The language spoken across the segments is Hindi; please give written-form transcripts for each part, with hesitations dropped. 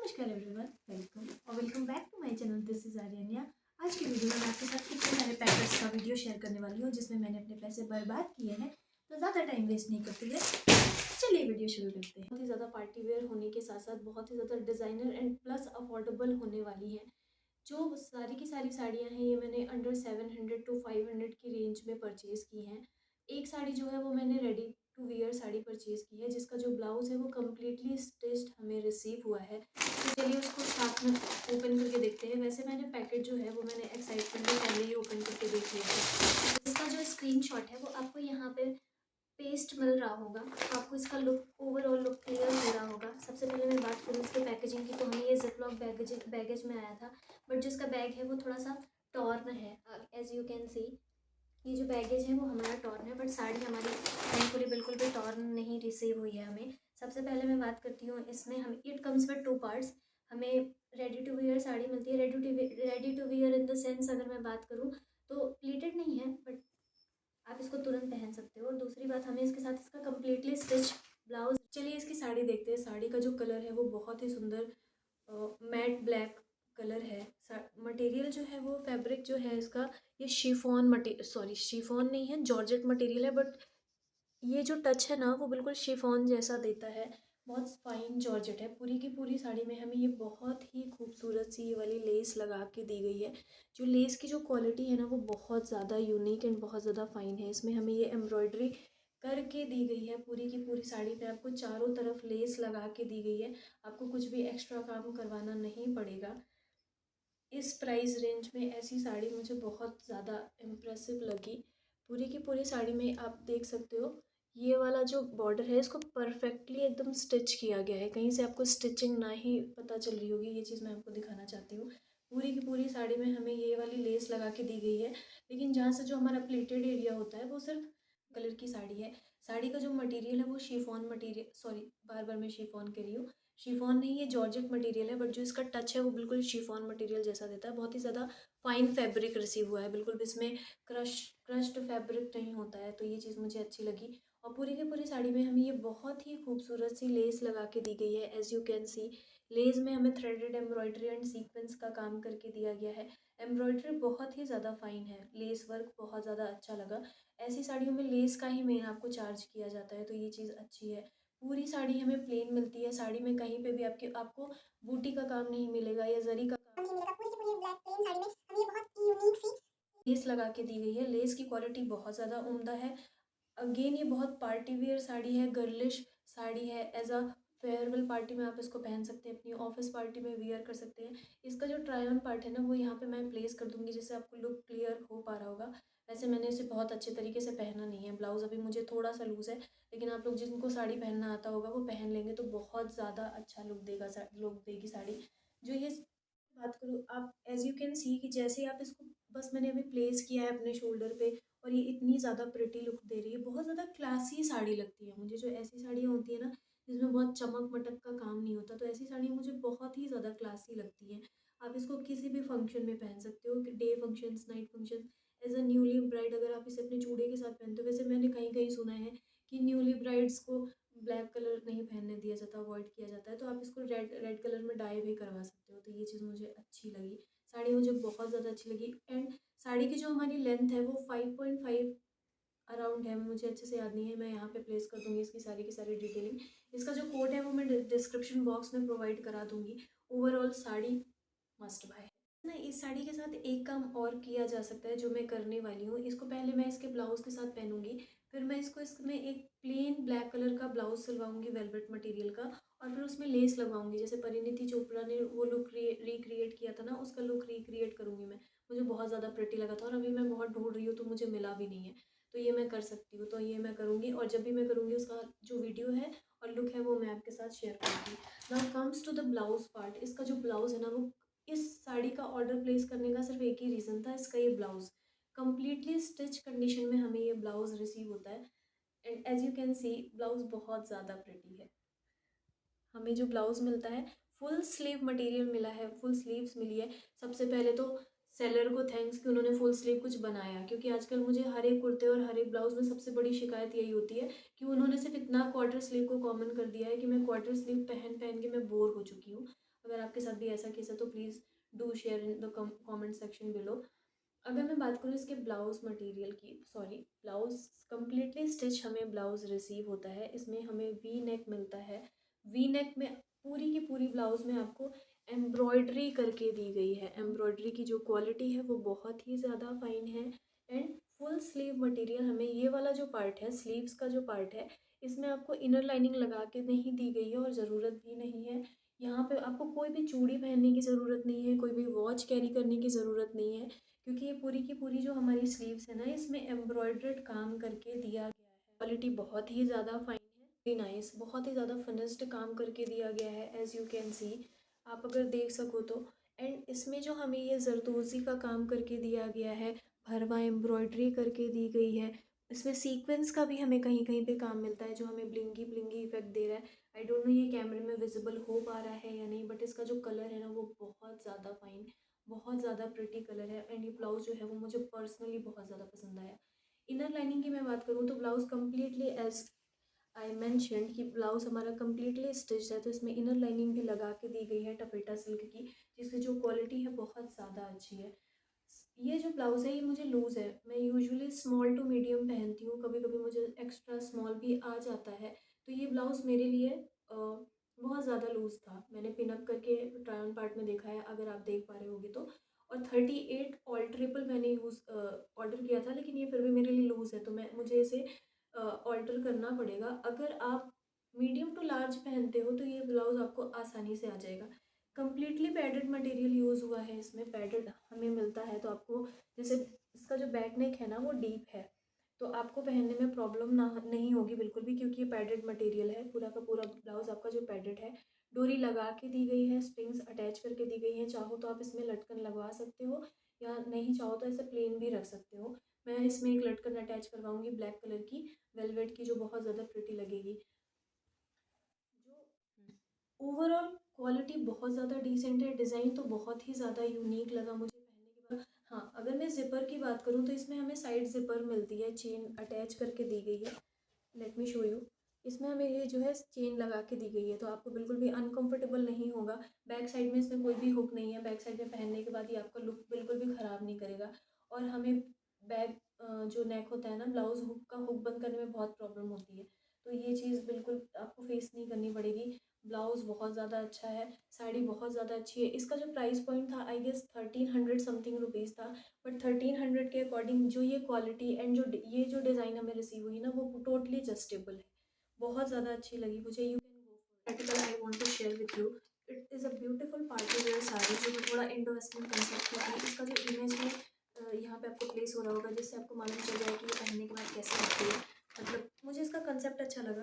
नमस्कार everyone, welcome back to my channel. This is Aryanya. आज की वीडियो में मैं आपके साथ इतने सारे पैकेट्स का वीडियो शेयर करने वाली हूँ जिसमें मैंने अपने पैसे बर्बाद किए हैं। तो ज़्यादा टाइम वेस्ट नहीं करते हुए चलिए वीडियो शुरू करते हैं। बहुत ही ज़्यादा पार्टी वेयर होने के साथ साथ बहुत ही ज़्यादा डिज़ाइनर एंड प्लस अफोर्डेबल होने वाली हैं। जो सारी की सारी साड़ियाँ हैं ये मैंने अंडर 700 टू 500 की रेंज में परचेज़ की हैं। एक साड़ी जो है वो मैंने ready to wear sari purchase की है जिसका जो ब्लाउज़ है वो कम्प्लीटली स्टिच्ड हमें रिसीव हुआ है। तो चलिए उसको साथ में ओपन करके देखते हैं। वैसे मैंने पैकेट जो है वो मैंने एक्साइटमेंट में पहले ही ओपन करके देख लिया है। इसका जो स्क्रीनशॉट है वो आपको यहाँ पे पेस्ट मिल रहा होगा, तो आपको इसका लुक ओवरऑल लुक क्लियर हो रहा होगा। सबसे पहले मैं बात करूँ इसके पैकेजिंग की, तो हमें ये जिपलॉक बैगेज में आया था, बट जिसका बैग है वो थोड़ा सा टॉर्न है। एज यू कैन सी ये जो बैगेज है वो हमारा टॉर्न है, बट साड़ी हमारी थैंकफुली बिल्कुल भी टॉर्न नहीं रिसीव हुई है हमें। सबसे पहले मैं बात करती हूँ इसमें हम इट कम्स विद 2 पार्ट्स। हमें रेडी टू वियर साड़ी मिलती है। Ready to wear in the sense अगर मैं बात करूँ तो प्लीटेड नहीं है, बट आप इसको तुरंत पहन सकते हो। और दूसरी बात, हमें इसके साथ इसका कम्प्लीटली स्टिच ब्लाउज। चलिए इसकी साड़ी देखते हैं। साड़ी का जो कलर है वो बहुत ही सुंदर मैट ब्लैक कलर है। मटेरियल जो है वो फैब्रिक जो है इसका ये शिफॉन नहीं है, जॉर्जेट मटेरियल है, बट ये जो टच है ना वो बिल्कुल शिफॉन जैसा देता है। बहुत फाइन जॉर्जेट है। पूरी की पूरी साड़ी में हमें ये बहुत ही खूबसूरत सी ये वाली लेस लगा के दी गई है। जो लेस की जो क्वालिटी है ना वो बहुत ज़्यादा यूनिक एंड बहुत ज़्यादा फाइन है। इसमें हमें ये एम्ब्रॉयडरी करके दी गई है। पूरी की पूरी साड़ी पे आपको चारों तरफ लेस लगा के दी गई है। आपको कुछ भी एक्स्ट्रा काम करवाना नहीं पड़ेगा। इस प्राइस रेंज में ऐसी साड़ी मुझे बहुत ज़्यादा इम्प्रेसिव लगी। पूरी की पूरी साड़ी में आप देख सकते हो ये वाला जो बॉर्डर है इसको परफेक्टली एकदम स्टिच किया गया है। कहीं से आपको स्टिचिंग ना ही पता चल रही होगी। ये चीज़ मैं आपको दिखाना चाहती हूँ। पूरी की पूरी साड़ी में हमें ये वाली लेस लगा के दी गई है, लेकिन जहाँ से जो हमारा प्लेटेड एरिया होता है वो सिर्फ कलर की साड़ी है। साड़ी का जो मटेरियल है वो शिफॉन मटेरियल, सॉरी बार बार मैं शिफॉन कह रही हूँ, शिफॉन नहीं, ये जॉर्जेट मटेरियल है, बट जो इसका टच है वो बिल्कुल शिफॉन मटेरियल जैसा देता है। बहुत ही ज़्यादा फाइन फैब्रिक रिसीव हुआ है, बिल्कुल भी इसमें क्रश्ड फैब्रिक नहीं होता है, तो ये चीज़ मुझे अच्छी लगी। और पूरी की पूरी साड़ी में हमें ये बहुत ही खूबसूरत सी लेस लगा के दी गई है। As you can see lace में हमें थ्रेडेड एम्ब्रॉयडरी एंड सीक्वेंस का काम करके दिया गया है। एम्ब्रॉयडरी बहुत ही ज़्यादा फाइन है, लेस वर्क बहुत ज़्यादा अच्छा लगा। ऐसी साड़ियों में लेस का ही मेन आपको चार्ज किया जाता है, तो ये चीज़ अच्छी है। पूरी साड़ी हमें प्लेन मिलती है। साड़ी में कहीं पे भी आपको बूटी का काम नहीं मिलेगा या जरी का काम नहीं मिलेगा। पूरी की पूरी ब्लैक प्लेन साड़ी में हमें ये बहुत यूनिक सी लेस लगा के दी गई है। लेस की क्वालिटी बहुत ज़्यादा उम्दा है। अगेन ये बहुत पार्टी वेयर साड़ी है, गर्लिश साड़ी है। एज अ फेयरवेल पार्टी में आप इसको पहन सकते हैं, अपनी ऑफिस पार्टी में वियर कर सकते हैं। इसका जो ट्राई ऑन पार्ट है ना वो यहाँ पे मैं प्लेस कर दूंगी जिससे आपको लुक क्लियर हो पा रहा होगा। वैसे मैंने इसे बहुत अच्छे तरीके से पहना नहीं है। ब्लाउज़ अभी मुझे थोड़ा सा लूज़ है, लेकिन आप लोग जिनको साड़ी पहनना आता होगा वो पहन लेंगे तो बहुत ज़्यादा अच्छा लुक देगी साड़ी। जो ये बात करूँ, आप एज यू कैन सी कि जैसे आप इसको बस मैंने अभी प्लेस किया है अपने शोल्डर पे और ये इतनी ज़्यादा प्रिटी लुक दे रही है। बहुत ज़्यादा क्लासी साड़ी लगती है मुझे। जो ऐसी साड़ियाँ होती है ना जिसमें बहुत चमक मटक का काम नहीं होता, तो ऐसी साड़ियाँ मुझे बहुत ही ज़्यादा क्लासी लगती हैं। आप इसको किसी भी फंक्शन में पहन सकते हो, day functions, night function. As a newly bride अगर आप इसे अपने चूड़े के साथ पहनते हो, वैसे मैंने कहीं कहीं सुना है कि न्यूली ब्राइड्स को ब्लैक कलर नहीं पहनने दिया जाता, अवॉइड किया जाता है, तो आप इसको रेड रेड कलर में डाई भी करवा सकते हो। तो ये चीज़ मुझे अच्छी लगी। साड़ी मुझे बहुत ज़्यादा अच्छी लगी। एंड साड़ी की जो हमारी लेंथ है वो 5.5 अराउंड है। मुझे अच्छे से याद नहीं है, मैं यहाँ पे प्लेस कर दूँगी इसकी सारी डिटेलिंग। इसका जो कोड है वो मैं डिस्क्रिप्शन बॉक्स में प्रोवाइड करा दूँगी। ओवरऑल साड़ी मस्ट बाय ना। इस साड़ी के साथ एक काम और किया जा सकता है जो मैं करने वाली हूँ। इसको पहले मैं इसके ब्लाउज़ के साथ पहनूंगी, फिर मैं इसमें एक प्लेन ब्लैक कलर का ब्लाउज सिलवाऊंगी वेलवेट मटेरियल का, और फिर उसमें लेस लगवाऊंगी। जैसे परिणीति चोपड़ा ने वो लुक रिक्रिएट किया था ना, उसका लुक रिक्रिएट करूंगी मैं। मुझे बहुत ज़्यादा प्रिटी लगा था और अभी मैं बहुत ढूंढ रही हूँ तो मुझे मिला भी नहीं है, तो ये मैं कर सकती हूँ। तो ये मैं करूँगी, और जब भी मैं करूँगी उसका जो वीडियो है और लुक है वो मैं आपके साथ शेयर करूँगी। Now comes to the blouse part. इसका जो ब्लाउज है ना वो, इस साड़ी का ऑर्डर प्लेस करने का सिर्फ एक ही रीज़न था, इसका ये ब्लाउज़ कंप्लीटली स्टिच कंडीशन में हमें ये ब्लाउज़ रिसीव होता है। And as you can see blouse बहुत ज़्यादा प्रिटी है। हमें जो ब्लाउज़ मिलता है फुल स्लीव मटेरियल मिला है, फुल स्लीव्स मिली है। सबसे पहले तो सेलर को थैंक्स कि उन्होंने फुल स्लीव कुछ बनाया, क्योंकि आजकल मुझे हर एक कुर्ते और हर एक ब्लाउज़ में सबसे बड़ी शिकायत यही होती है कि उन्होंने सिर्फ इतना क्वार्टर स्लीव को कॉमन कर दिया है कि मैं क्वार्टर स्लीव पहन पहन के मैं बोर हो चुकी हूँ। अगर आपके साथ भी ऐसा केस है तो please do share in the comment section below. अगर मैं बात करूँ इसके ब्लाउज़ मटेरियल की, सॉरी, ब्लाउज़ कंप्लीटली स्टिच हमें ब्लाउज़ रिसीव होता है। इसमें हमें वी नेक मिलता है। वी नेक में पूरी की पूरी ब्लाउज़ में आपको एम्ब्रॉयडरी करके दी गई है। एम्ब्रॉयडरी की जो क्वालिटी है वो बहुत ही ज़्यादा फाइन है। एंड फुल स्लीव मटेरियल हमें ये वाला जो पार्ट है, स्लीव्स का जो पार्ट है, इसमें आपको इनर लाइनिंग लगा के नहीं दी गई है और ज़रूरत भी नहीं है। यहाँ पे आपको कोई भी चूड़ी पहनने की ज़रूरत नहीं है, कोई भी वॉच कैरी करने की ज़रूरत नहीं है, क्योंकि ये पूरी की पूरी जो हमारी स्लीव्स है ना, इसमें एम्ब्रॉयडर्ड काम करके दिया गया है। क्वालिटी बहुत ही ज़्यादा फाइन है, वेरी नाइस, बहुत ही ज़्यादा फिनिश्ड काम करके दिया गया है, एज़ यू कैन सी, आप अगर देख सको तो। एंड इसमें जो हमें ये जरदोज़ी का काम करके दिया गया है, भरवा एम्ब्रॉयडरी करके दी गई है, इसमें सीक्वेंस का भी हमें कहीं कहीं पे काम मिलता है जो हमें ब्लिंगी ब्लिंगी इफेक्ट दे रहा है। आई डोंट नो ये कैमरे में विजिबल हो पा रहा है या नहीं, बट इसका जो कलर है ना वो बहुत ज़्यादा फाइन, बहुत ज़्यादा प्रिटी कलर है। एंड ये ब्लाउज़ जो है वो मुझे पर्सनली बहुत ज़्यादा पसंद आया। इनर लाइनिंग की मैं बात करूँ तो blouse completely as I mentioned कि ब्लाउज़ हमारा कम्प्लीटली स्टिच्ड है, तो इसमें इनर लाइनिंग भी लगा के दी गई है टपेटा सिल्क की, जिसकी जो क्वालिटी है बहुत ज़्यादा अच्छी है। ये जो ब्लाउज़ है ये मुझे लूज़ है, मैं यूजुअली स्मॉल टू मीडियम पहनती हूँ, कभी कभी मुझे एक्स्ट्रा स्मॉल भी आ जाता है, तो ये ब्लाउज़ मेरे लिए बहुत ज़्यादा लूज़ था। मैंने पिनअप करके ट्राई ऑन पार्ट में देखा है, अगर आप देख पा रहे होगे तो। और 38 ऑल्ट्रेबल मैंने ऑर्डर किया था, लेकिन ये फिर भी मेरे लिए लूज़ है, तो मुझे इसे ऑल्टर करना पड़ेगा। अगर आप मीडियम टू लार्ज पहनते हो तो ये ब्लाउज़ आपको आसानी से आ जाएगा। कंप्लीटली पैडेड मटेरियल यूज़ हुआ है, इसमें पैडेड हमें मिलता है, तो आपको जैसे इसका जो बैक नेक है ना वो डीप है, तो आपको पहनने में प्रॉब्लम ना नहीं होगी बिल्कुल भी, क्योंकि ये पैडेड मटेरियल है। पूरा का पूरा ब्लाउज़ आपका जो पैडेड है, डोरी लगा के दी गई है, स्ट्रिंग्स अटैच करके दी गई हैं। चाहो तो आप इसमें लटकन लगवा सकते हो, या नहीं चाहो तो ऐसे प्लेन भी रख सकते हो। मैं इसमें एक लटकन अटैच करवाऊँगी ब्लैक कलर की, वेलवेट की, जो बहुत ज़्यादा प्रिटी लगेगी। जो ओवरऑल क्वालिटी बहुत ज़्यादा डिसेंट है, डिज़ाइन तो बहुत ही ज़्यादा यूनिक लगा मुझे पहनने के बाद। हाँ, अगर मैं ज़िपर की बात करूँ तो इसमें हमें साइड ज़िपर मिलती है, चेन अटैच करके दी गई है। Let me show you. इसमें हमें ये जो है चेन लगा के दी गई है, तो आपको बिल्कुल भी अनकंफर्टेबल नहीं होगा। बैक साइड में इसमें कोई भी हुक नहीं है, बैक साइड में पहनने के बाद ये आपका लुक बिल्कुल भी ख़राब नहीं करेगा। और हमें बैक जो नेक होता है ना, ब्लाउज़ हुक का हुक बंद करने में बहुत प्रॉब्लम होती है, तो ये चीज़ बिल्कुल आपको फेस नहीं करनी पड़ेगी। ब्लाउज़ बहुत ज़्यादा अच्छा है, साड़ी बहुत ज़्यादा अच्छी है। इसका जो प्राइस पॉइंट था आई गेस 1300 समथिंग रुपीज़ था, बट 1300 के अकॉर्डिंग जो ये क्वालिटी एंड ये जो डिज़ाइन हमें रिसीव हुई ना वो टोटली जस्टेबल है, बहुत ज़्यादा अच्छी लगी मुझे। You can go for article I want to share with you. It is a beautiful party wear sari, जो मैं थोड़ा इंडो वेस्टर्न कंसेप्ट की थी। इसका जो इमेज है यहाँ पे आपको प्लेस हो रहा होगा, जिससे आपको मालूम चल जाए कि ये पहनने के बाद कैसे लगती है। मतलब मुझे इसका कंसेप्ट अच्छा लगा,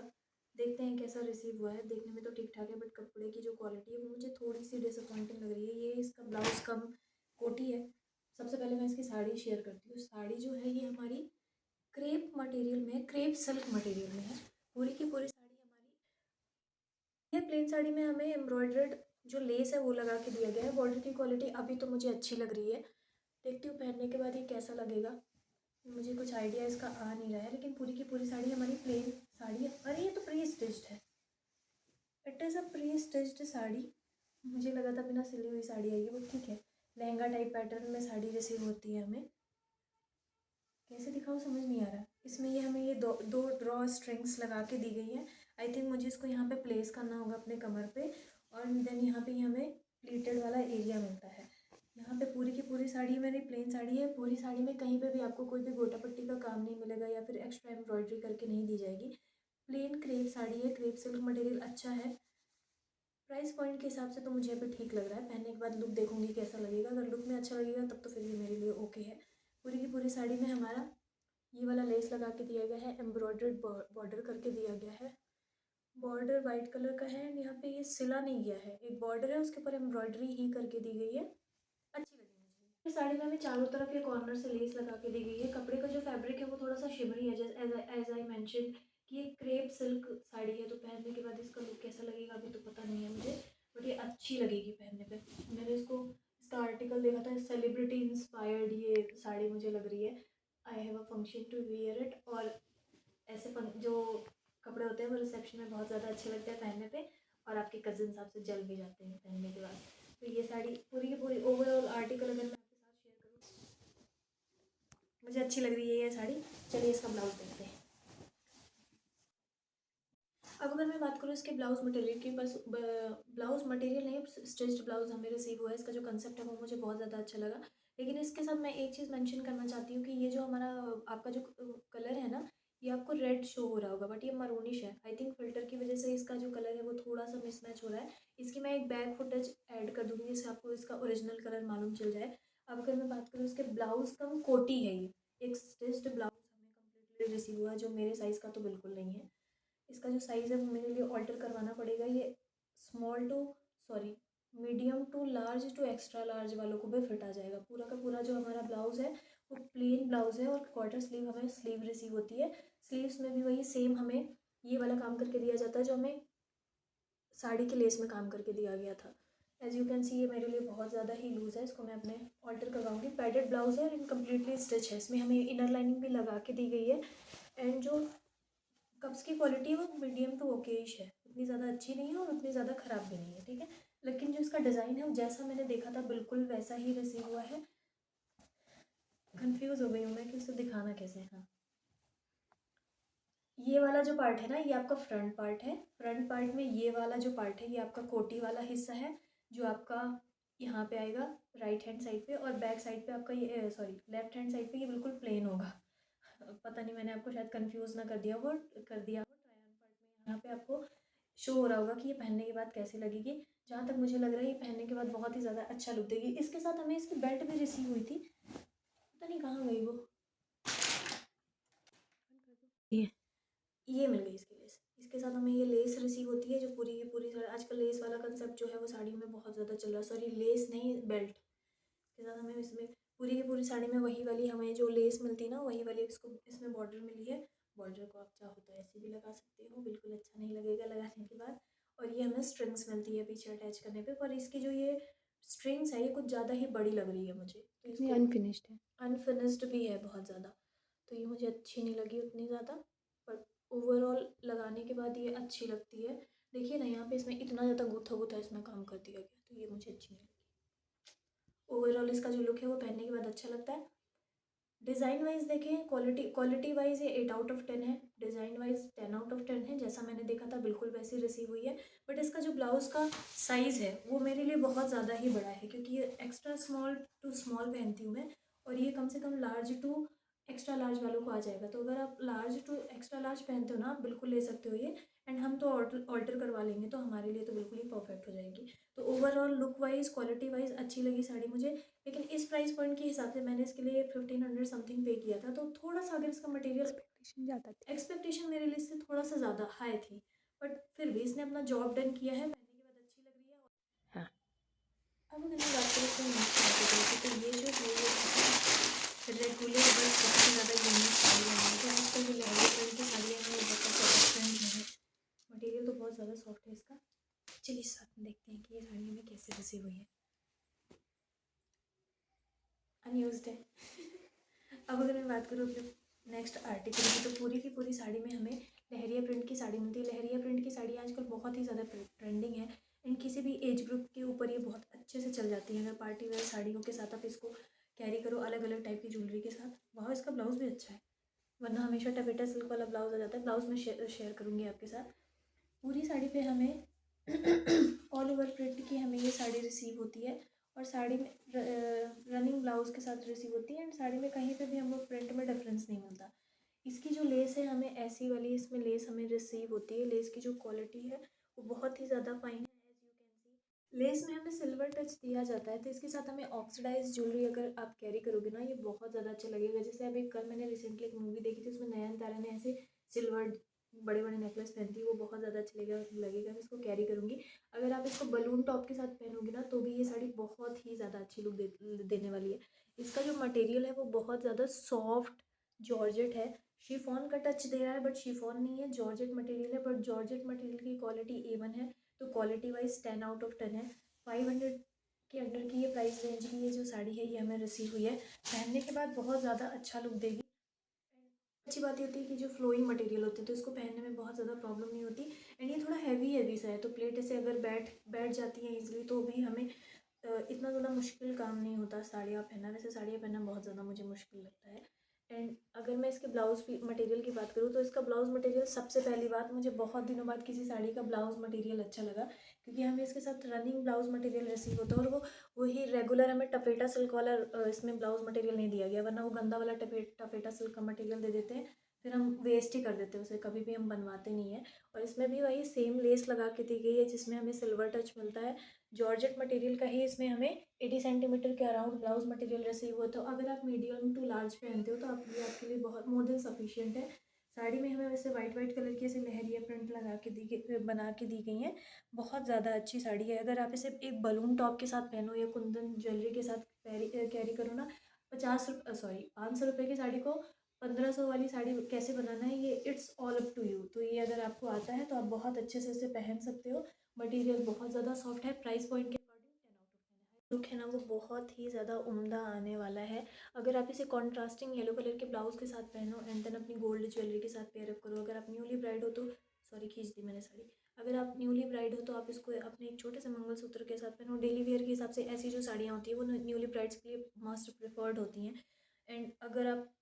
देखते हैं कैसा रिसीव हुआ है। देखने में तो ठीक ठाक है, बट कपड़े की जो क्वालिटी है वो मुझे थोड़ी सी डिसअपॉइंटिंग लग रही है। ये इसका ब्लाउज़ कम कोटी है। सबसे पहले मैं इसकी साड़ी शेयर करती हूँ। साड़ी जो है ये हमारी क्रेप मटेरियल में, क्रेप सिल्क मटेरियल में है। पूरी की पूरी साड़ी हमारी ये प्लेन साड़ी में हमें एम्ब्रॉयडर्ड जो लेस है वो लगा के दिया गया है। बॉर्डर की क्वालिटी अभी तो मुझे अच्छी लग रही है, देखती हूँ पहनने के बाद ये कैसा लगेगा। मुझे कुछ आइडिया इसका आ नहीं रहा है, लेकिन पूरी की पूरी साड़ी हमारी प्लेन साड़ी है। अरे ये तो प्री स्टिच्ड है, it is a pre stitched sari. मुझे लगा था बिना सिली हुई साड़ी आएगी, वो ठीक है। लहंगा टाइप पैटर्न में साड़ी रिसीव होती है हमें, कैसे दिखाऊँ समझ नहीं आ रहा। इसमें ये हमें ये दो दो ड्रॉ स्ट्रिंग्स लगा के दी गई हैं। आई थिंक मुझे इसको यहाँ पे प्लेस करना होगा अपने कमर पे, और देन यहाँ पे ये हमें प्लीटेड वाला एरिया मिलता है। यहाँ पे पूरी की पूरी साड़ी मेरी प्लेन साड़ी है। पूरी साड़ी में कहीं पे भी आपको कोई भी गोटा पट्टी का काम नहीं मिलेगा, या फिर एक्स्ट्रा एम्ब्रॉयडरी करके नहीं दी जाएगी। प्लेन क्रेप साड़ी है, क्रेप सिल्क मटेरियल अच्छा है। प्राइस पॉइंट के हिसाब से तो मुझे अभी ठीक लग रहा है। पहनने के बाद लुक देखूंगी कैसा लगेगा, अगर लुक में अच्छा लगेगा तब तो फिर ये मेरे लिए ओके है। पूरी की पूरी साड़ी में हमारा ये वाला लेस लगा के दिया गया है, एम्ब्रॉयडर्ड बॉर्डर करके दिया गया है। बॉर्डर वाइट कलर का है, एंड यहाँ पे ये सिला नहीं गया है, एक बॉर्डर है उसके ऊपर एम्ब्रॉयडरी ही करके दी गई है। अच्छी लगी मुझे। इस साड़ी में हमें चारों तरफ ये कॉर्नर से लेस लगा के दी गई है। कपड़े का जो फैब्रिक है वो थोड़ा सा शिमरी है, एज आई मैंशन कि ये क्रेप सिल्क साड़ी है, तो पहनने के बाद इसका लुक कैसा लगेगा अभी तो पता नहीं है मुझे, बट ये अच्छी लगेगी पहनने पे। मैंने इसका आर्टिकल आर्टिकल देखा था, सेलिब्रिटी इंस्पायर्ड ये साड़ी मुझे लग रही है। I have a function to wear it. और ऐसे जो कपड़े होते हैं वो रिसेप्शन में बहुत ज़्यादा अच्छे लगते हैं पहनने पे, और आपके कज़िन्स आपसे जल भी जाते हैं पहनने के बाद। तो ये साड़ी पूरी की पूरी ओवरऑल आर्टिकल अगर मैं आपके साथ शेयर करूँ, मुझे अच्छी लग रही है ये साड़ी। चलिए इसका ब्लाउज देखते हैं। अब अगर मैं बात करूँ इसके ब्लाउज मटेरियल की, बस ब्लाउज मटेरियल नहीं, स्टिच्ड ब्लाउज हमें रिसीव हुआ है। इसका जो कंसेप्ट है वो मुझे बहुत ज़्यादा अच्छा लगा। लेकिन इसके साथ मैं एक चीज़ मेंशन करना चाहती हूँ कि ये जो हमारा आपका जो कलर है ना, ये आपको रेड शो हो रहा होगा, बट ये मरूनिश है। आई थिंक फिल्टर की वजह से इसका जो कलर है वो थोड़ा सा मिसमैच हो रहा है। इसकी मैं एक बैक फुटेज ऐड कर दूँगी जिससे आपको इसका ओरिजिनल कलर मालूम चल जाए। अब अगर मैं बात करूँ इसके ब्लाउज का, कोटी है ये, एक स्टिच्ड ब्लाउज हमें कम्प्लीटली रिसीव हुआ है, जो मेरे साइज़ का तो बिल्कुल नहीं है। इसका जो साइज़ है वो मेरे लिए ऑल्टर करवाना पड़ेगा। ये small to sorry medium to large to extra large वालों को भी फिट आ जाएगा। पूरा का पूरा जो हमारा ब्लाउज़ है वो प्लेन ब्लाउज़ है, और क्वार्टर स्लीव हमें स्लीव रिसीव होती है। स्लीव्स में भी वही सेम हमें ये वाला काम करके दिया जाता है जो हमें साड़ी के लेस में काम करके दिया गया था। एज यू कैन सी ये मेरे लिए बहुत ज़्यादा ही लूज़ है, इसको मैं अपने ऑल्टर करवाऊँगी। पैडेड ब्लाउज़ है और इनकम्प्लीटली स्टिच है। इसमें हमें इनर लाइनिंग भी लगा के दी गई है। एंड जो कप्स की क्वालिटी है वो मीडियम टू ओकेश है, उतनी ज़्यादा अच्छी नहीं है और उतनी ज़्यादा ख़राब भी नहीं है, ठीक है। लेकिन जो इसका डिज़ाइन है वो जैसा मैंने देखा था बिल्कुल वैसा ही रिसीव हुआ है। कंफ्यूज हो गई हूँ मैं कि उसे दिखाना कैसे है। हाँ, ये वाला जो पार्ट है ना, ये आपका फ्रंट पार्ट है। फ्रंट पार्ट में ये वाला जो पार्ट है ये आपका कोटी वाला हिस्सा है, जो आपका यहाँ पे आएगा राइट हैंड साइड पे, और बैक साइड पे आपका ये सॉरी लेफ्ट हैंड साइड पे ये बिल्कुल प्लेन होगा। पता नहीं, मैंने आपको शायद कंफ्यूज ना कर दिया हो ट्रायन पार्ट में। यहाँ पे आपको शो हो रहा होगा कि ये पहनने के बाद कैसी लगेगी। जहाँ तक मुझे लग रहा है ये पहनने के बाद बहुत ही ज़्यादा अच्छा लुक देगी। इसके साथ हमें इसकी बेल्ट भी रिसीव हुई थी, पता नहीं कहाँ गई वो, ये मिल गई इसकी लेस। इसके साथ हमें ये लेस रिसीव होती है जो पूरी की पूरी आजकल लेस वाला कंसेप्ट जो है वो साड़ी में बहुत ज़्यादा चल रहा है। सॉरी लेस नहीं, बेल्ट के साथ हमें इसमें पूरी की पूरी साड़ी में वही वाली हमें जो लेस मिलती है ना, वही वाली इसको इसमें बॉर्डर मिली है। बॉर्डर को आप चाहो तो ऐसे भी लगा सकते हो, बिल्कुल अच्छा नहीं लगेगा लगाने के बाद। और ये हमें स्ट्रिंग्स मिलती है पीछे अटैच करने पे, पर इसकी जो ये स्ट्रिंग्स है ये कुछ ज़्यादा ही बड़ी लग रही है मुझे, तो इसको अनफिनिश्ड है, अनफिनिश्ड भी है बहुत ज़्यादा, तो ये मुझे अच्छी नहीं लगी उतनी ज़्यादा। बट ओवरऑल लगाने के बाद ये अच्छी लगती है। देखिए ना यहाँ पे इसमें इतना ज़्यादा गुथा गुथा इसमें काम कर दिया गया, तो ये मुझे अच्छी नहीं लगी। ओवरऑल इसका जो लुक है वो पहनने के बाद अच्छा लगता है। डिज़ाइन वाइज देखें, क्वालिटी वाइज ये 8/10 है। डिज़ाइन वाइज 10/10 है। जैसा मैंने देखा था बिल्कुल वैसी रिसीव हुई है। बट इसका जो ब्लाउज़ का साइज़ है वो मेरे लिए बहुत ज़्यादा ही बड़ा है, क्योंकि ये एक्स्ट्रा स्मॉल टू स्मॉल पहनती हूँ मैं, और ये कम से कम लार्ज टू एक्स्ट्रा लार्ज वालों को आ जाएगा। तो अगर आप लार्ज टू एक्स्ट्रा लार्ज पहनते हो ना, आप बिल्कुल ले सकते हो ये। एंड हम तो ऑल्टर करवा लेंगे तो हमारे लिए तो बिल्कुल ही परफेक्ट हो जाएगी। तो overall look wise quality wise अच्छी लगी साड़ी मुझे। लेकिन इस प्राइस पॉइंट के हिसाब से मैंने इसके लिए 1500 समथिंग पे किया था, तो थोड़ा सा अगर इसका मटेरियल एक्सपेक्टेशन ज़्यादा थी। एक्सपेक्टेशन मेरे लिए इससे थोड़ा सा ज़्यादा हाई थी। बट फिर भी इसने अपना जॉब डन किया है, पहनने के बाद अच्छी लग रही है। हाँ, अब अगर मैं बात करूँ इसमें नेक्स्ट आर्टिकल की, तो ये जो है ये रेगुलर बस बहुत ही ज़्यादा यूनिक साड़ियाँ हैं। तो आजकल जो लहंगे प्रिंट की साड़ियाँ हैं वो बहुत ज़्यादा ट्रेंड में है। मटेरियल तो बहुत ज़्यादा सॉफ्ट है इसका। चलिए साथ में देखते हैं कि ये साड़ी हमें कैसे रिसीव हुई है। अनयूज्ड है। अब अगर मैं बात करूँ अपने नेक्स्ट आर्टिकल की, तो पूरी की पूरी साड़ी में हमें लहरिया प्रिंट की साड़ी मिलती है। लहरिया प्रिंट की साड़ी आजकल बहुत ही ज़्यादा ट्रेंडिंग है, एंड किसी भी एज ग्रुप के ऊपर ये बहुत अच्छे से चल जाती है। अगर पार्टी वेयर साड़ियों के साथ आप इसको कैरी करो अलग अलग टाइप की ज्वेलरी के साथ, वहाँ इसका ब्लाउज़ भी अच्छा है। वरना हमेशा टपेटा सिल्क वाला ब्लाउज़ आ जाता है। ब्लाउज़ में शेयर करूँगी आपके साथ। पूरी साड़ी पे हमें ऑल ओवर प्रिंट की हमें ये साड़ी रिसीव होती है, और साड़ी में रनिंग ब्लाउज के साथ रिसीव होती है। एंड साड़ी में कहीं पे भी हमको प्रिंट में डिफरेंस नहीं मिलता। इसकी जो लेस है हमें ऐसी वाली इसमें लेस हमें रिसीव होती है। लेस की जो क्वालिटी है वो बहुत ही ज़्यादा फाइन है। As you can see lace में हमें सिल्वर टच दिया जाता है, तो इसके साथ हमें ऑक्सीडाइज ज्वेलरी अगर आप कैरी करोगे ना, ये बहुत ज़्यादा अच्छा लगेगा। जैसे अभी कल मैंने रिसेंटली एक मूवी देखी थी, उसमें नयनतारा ने ऐसे सिल्वर बड़े बड़े नेकलेस पहनती है, वो बहुत ज़्यादा अच्छा लगेगा। मैं इसको कैरी करूँगी। अगर आप इसको बलून टॉप के साथ पहनोगे ना, तो भी ये साड़ी बहुत ही ज़्यादा अच्छी लुक देने वाली है। इसका जो मटेरियल है वो बहुत ज़्यादा सॉफ्ट जॉर्जेट है। शिफॉन का टच दे रहा है, बट शिफॉन नहीं है, जॉर्जेट मटेरियल है। बट जॉर्जेट मटेरियल की क्वालिटी A1 है, तो क्वालिटी वाइज 10/10 है। 500 के अंडर की ये प्राइस रेंज की ये जो साड़ी है ये हमें रिसीव हुई है। पहनने के बाद बहुत ज़्यादा अच्छा लुक देगी। अच्छी बात ये होती है कि जो फ्लोइंग मटेरियल होते हैं तो इसको पहनने में बहुत ज़्यादा प्रॉब्लम नहीं होती। एंड ये थोड़ा हैवी हैवी सा है, तो प्लेट ऐसे अगर बैठ बैठ जाती है इजीली तो भी हमें इतना ज़्यादा मुश्किल काम नहीं होता साड़ियाँ पहनना। वैसे साड़ियाँ पहनना बहुत ज़्यादा मुझे मुश्किल लगता है। एंड अगर मैं इसके ब्लाउज़ मटेरियल की बात करूँ तो इसका ब्लाउज़ मटेरियल, सबसे पहली बात, मुझे बहुत दिनों बाद किसी साड़ी का ब्लाउज़ मटेरियल अच्छा लगा, क्योंकि हमें इसके साथ रनिंग ब्लाउज़ मटेरियल रिसीव होता है और वो वही रेगुलर हमें टफेटा सिल्क वाला इसमें ब्लाउज़ मटेरियल नहीं दिया गया, वरना वो गंदा वाला टफेटा सिल्क का मटेरियल दे देते हैं, फिर हम वेस्ट ही कर देते हैं उसे, कभी भी हम बनवाते नहीं हैं। और इसमें भी वही सेम लेस लगा के दी गई है जिसमें हमें सिल्वर टच मिलता है। जॉर्जेट मटेरियल का ही इसमें हमें 80 सेंटीमीटर के अराउंड ब्लाउज मटेरियल रिसीव हुआ। तो अगर आप मीडियम टू लार्ज पहनते हो तो आपके लिए बहुत मोर देन सफिशिएंट है। साड़ी में हमें वैसे वाइट वाइट कलर की ऐसे लहरिया प्रिंट लगा के बना के दी गई हैं। बहुत ज़्यादा अच्छी साड़ी है। अगर आप इसे एक बलून टॉप के साथ पहनो या कुंदन ज्वेलरी के साथ कैरी करो ना, 500 रुपये की साड़ी को 1500 वाली साड़ी कैसे बनाना है, ये it's all up to you. तो ये अगर आपको आता है तो आप बहुत अच्छे से इसे पहन सकते हो। मटेरियल बहुत ज़्यादा सॉफ्ट है। प्राइस पॉइंट के अकॉर्डिंग 10 आउट ऑफ 10 है। लुक है ना वो बहुत ही ज़्यादा उम्दा आने वाला है। अगर आप इसे कॉन्ट्रास्टिंग येलो कलर के ब्लाउज के साथ पहनो एंड देन अपनी गोल्ड ज्वेलरी के साथ पेयर अप करो। अगर आप न्यूली ब्राइड हो तो, सॉरी खींच दी मैंने साड़ी, अगर आप न्यूली ब्राइड हो तो आप इसको अपने एक छोटे से मंगलसूत्र के साथ पहनो। डेली वेयर के हिसाब से ऐसी जो साड़ियाँ होती है वो न्यूली ब्राइड्स के लिए मस्ट प्रेफर्ड होती हैं। एंड अगर आप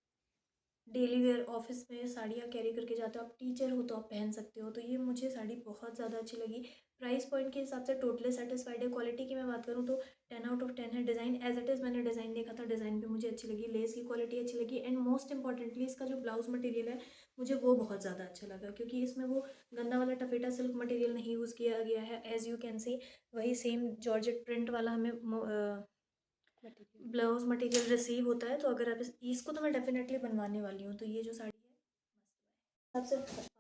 डेली वेयर ऑफिस में साड़ियाँ कैरी करके जाते हो, आप टीचर हो तो आप पहन सकते हो। तो ये मुझे साड़ी बहुत ज़्यादा अच्छी लगी। प्राइस पॉइंट के हिसाब से टोटली सेटिस्फाइड है। क्वालिटी की मैं बात करूँ तो 10 आउट ऑफ 10 है। डिज़ाइन एज इट इज़, मैंने डिज़ाइन देखा था, डिज़ाइन भी मुझे अच्छी लगी, लेस की क्वालिटी अच्छी लगी एंड मोस्ट इंपॉर्टेंटली इसका जो ब्लाउज मटेरियल है मुझे वो बहुत ज़्यादा अच्छा लगा, क्योंकि इसमें वो गंदा वाला टफेटा सिल्क मटेरियल नहीं यूज़ किया गया है। एज़ यू कैन सी वही सेम जॉर्जेट प्रिंट वाला हमें ब्लाउज मटेरियल रिसीव होता है। तो अगर आप इसको तो मैं डेफिनेटली बनवाने वाली हूँ। तो ये जो साड़ी है सबसे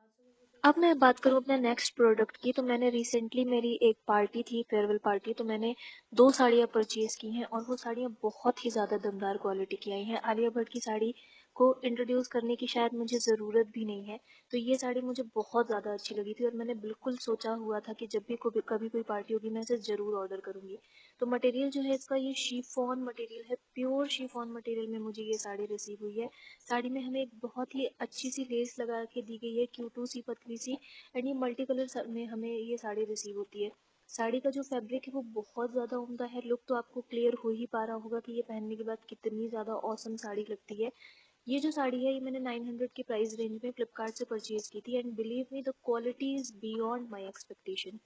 अब मैं बात करूँ अपने नेक्स्ट प्रोडक्ट की, तो मैंने रिसेंटली, मेरी एक पार्टी थी, फेयरवेल पार्टी, तो मैंने 2 साड़ियाँ परचेज़ की हैं और वो साड़ियाँ बहुत ही ज़्यादा दमदार क्वालिटी की आई हैं। आलिया भट्ट की साड़ी को इंट्रोड्यूस करने की शायद मुझे ज़रूरत भी नहीं है। तो ये साड़ी मुझे बहुत ज़्यादा अच्छी लगी थी और मैंने बिल्कुल सोचा हुआ था कि जब भी कभी कोई पार्टी होगी मैं इसे ज़रूर ऑर्डर करूँगी। तो मटेरियल जो है इसका, ये शिफॉन मटेरियल है, प्योर शिफॉन मटेरियल में मुझे ये साड़ी रिसीव हुई है। साड़ी में हमें एक बहुत ही अच्छी सी लेस लगा के दी गई है, क्यूटू सी पतली सी, एंड ये मल्टी कलर में हमें ये साड़ी रिसीव होती है। साड़ी का जो फैब्रिक है वो बहुत ज़्यादा उम्दा है। लुक तो आपको क्लियर हो ही पा रहा होगा कि ये पहनने के बाद कितनी ज़्यादा औसम साड़ी लगती है। ये जो साड़ी है ये मैंने 900 की प्राइस रेंज में फ्लिपकार्ट से परचेज की थी, and believe me the quality is beyond my expectation.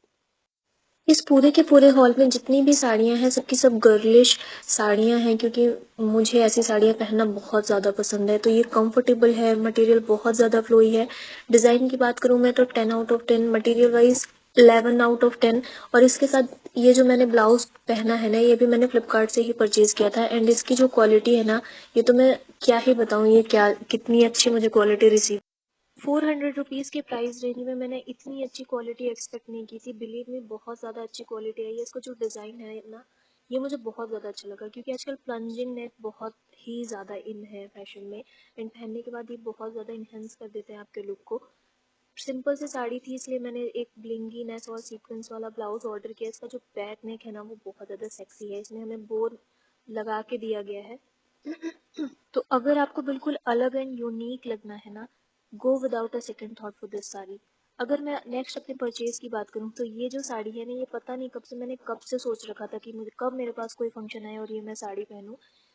इस पूरे के पूरे हॉल में जितनी भी साड़ियाँ हैं सबकी सब गर्लिश साड़ियाँ हैं, क्योंकि मुझे ऐसी साड़ियाँ पहनना बहुत ज़्यादा पसंद है। तो ये कंफर्टेबल है, मटेरियल बहुत ज़्यादा फ्लोई है। डिज़ाइन की बात करूँ मैं तो 10 out of 10, material wise 11 out of 10। और इसके साथ ये जो मैंने ब्लाउज पहना है ना, ये भी मैंने फ्लिपकार्ट से ही परचेज़ किया था, एंड इसकी जो क्वालिटी है ना, ये तो मैं क्या ही बताऊँ, ये क्या कितनी अच्छी मुझे क्वालिटी रिसीव। 400 रुपीज़ के प्राइस रेंज में मैंने इतनी अच्छी क्वालिटी एक्सपेक्ट नहीं की थी। बिलीव मी, बहुत ज़्यादा अच्छी क्वालिटी आई है। इसका जो डिज़ाइन है ना, ये मुझे बहुत ज़्यादा अच्छा लगा, क्योंकि आजकल प्लंजिंग नेक बहुत ही ज़्यादा इन है फैशन में, एंड पहनने के बाद ये बहुत ज़्यादा इन्हेंस कर देते हैं आपके लुक को। सिंपल सी साड़ी थी, इसलिए मैंने एक ब्लिंगीनेस और सीक्वेंस वाला ब्लाउज ऑर्डर किया। इसका जो बैक नेक है ना वो बहुत ज़्यादा सेक्सी है, इसमें हमें बोर लगा के दिया गया है। तो अगर आपको बिल्कुल अलग एंड यूनिक लगना है ना, go without a second thought for this sari. अगर मैं नेक्स्ट अपने परचेज की बात करूँ तो ये जो साड़ी है ना, ये पता नहीं कब से, मैंने कब से सोच रखा था कि मुझे कब मेरे पास कोई फंक्शन आए और ये मैं साड़ी पहनूं।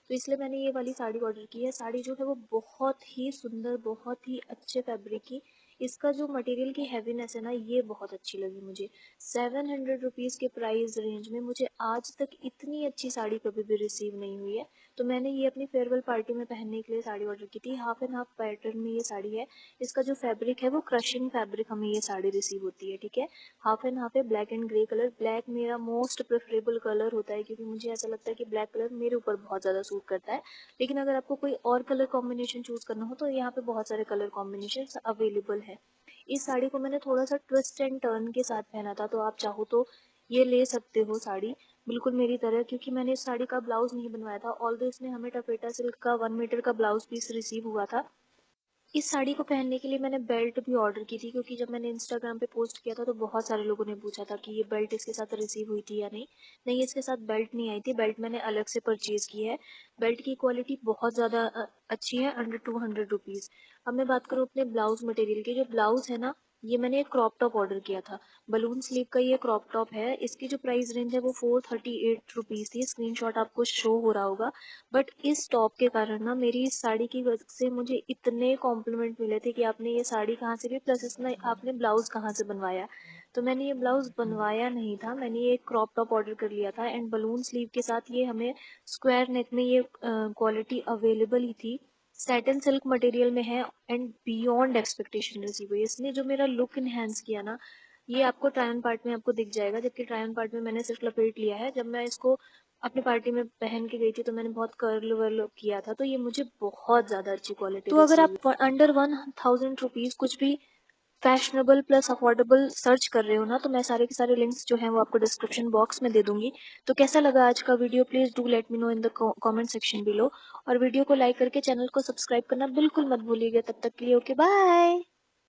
तो इसलिए मैंने ये वाली साड़ी ऑर्डर की है। साड़ी जो है वो बहुत ही सुंदर, बहुत ही अच्छे फैब्रिक की। इसका जो मटेरियल की हैवीनेस है ना, ये बहुत अच्छी लगी मुझे। 700 रुपीज़ के प्राइस रेंज में मुझे आज तक इतनी अच्छी साड़ी कभी भी रिसीव नहीं हुई है। तो मैंने ये अपनी फेयरवेल पार्टी में पहनने के लिए साड़ी ऑर्डर की थी। हाफ एंड हाफ पैटर्न में ये साड़ी है। इसका जो फैब्रिक है वो क्रशिंग फैब्रिक हमें ये साड़ी रिसीव होती है, ठीक है। हाफ एंड हाफ है, black and grey colour. Black मेरा मोस्ट प्रेफरेबल कलर होता है, क्योंकि मुझे ऐसा लगता है कि ब्लैक कलर मेरे ऊपर बहुत ज़्यादा सूट करता है। लेकिन अगर आपको कोई और कलर कॉम्बिनेशन चूज करना हो तो यहाँ पे बहुत सारे कलर कॉम्बिनेशन अवेलेबल है। इस साड़ी को मैंने थोड़ा सा ट्विस्ट एंड टर्न के साथ पहना था, तो आप चाहो तो ये ले सकते हो साड़ी, बिल्कुल मेरी तरह, क्योंकि मैंने इस साड़ी का ब्लाउज नहीं बनवाया था। ऑल्दो इसमें हमें टफेटा सिल्क का 1 मीटर का ब्लाउज पीस रिसीव हुआ था, इस साड़ी को पहनने के लिए मैंने बेल्ट भी ऑर्डर की थी, क्योंकि जब मैंने इंस्टाग्राम पे पोस्ट किया था तो बहुत सारे लोगों ने पूछा था कि ये बेल्ट इसके साथ रिसीव हुई थी या नहीं। नहीं, इसके साथ बेल्ट नहीं आई थी, बेल्ट मैंने अलग से परचेज की है। बेल्ट की क्वालिटी बहुत ज़्यादा अच्छी है, अंडर 200 रुपीज़। अब मैं बात करूँ अपने ब्लाउज मटेरियल की। जो ब्लाउज है ना, ये मैंने एक क्रॉप टॉप ऑर्डर किया था, बलून स्लीव का ये क्रॉप टॉप है। इसकी जो प्राइस रेंज है वो 438 रुपीज़ थी, स्क्रीनशॉट आपको शो हो रहा होगा। बट इस टॉप के कारण ना मेरी इस साड़ी की वजह से मुझे इतने कॉम्प्लीमेंट मिले थे कि आपने ये साड़ी कहाँ से ली, प्लस इसमें आपने ब्लाउज कहाँ से बनवाया। तो मैंने ये ब्लाउज बनवाया नहीं था, मैंने ये क्रॉप टॉप ऑर्डर कर लिया था। एंड बलून स्लीव के साथ ये हमें स्क्वायर नेक में ये क्वालिटी अवेलेबल ही थी। सैटिन सिल्क मटेरियल में है एंड बियॉन्ड एक्सपेक्टेशन रिसीव हुई। इसने जो मेरा लुक इनहेंस किया ना, ये आपको ट्राई ऑन पार्ट में आपको दिख जाएगा, जबकि ट्राई ऑन पार्ट में मैंने सिर्फ लपेट लिया है। जब मैं इसको अपनी पार्टी में पहन के गई थी तो मैंने बहुत कर्ल वर्ल किया था, तो ये मुझे बहुत ज़्यादा अच्छी क्वालिटी। तो अगर आप अंडर 1000 रुपीज़ कुछ भी फैशनेबल प्लस अफोर्डेबल सर्च कर रहे हो ना, तो मैं सारे के सारे लिंक्स जो हैं वो आपको डिस्क्रिप्शन बॉक्स में दे दूंगी। तो कैसा लगा आज का video, please do let me know in the comment section below. और वीडियो को लाइक करके चैनल को सब्सक्राइब करना बिल्कुल मत भूलिएगा। तब तक के लिए ओके बाय।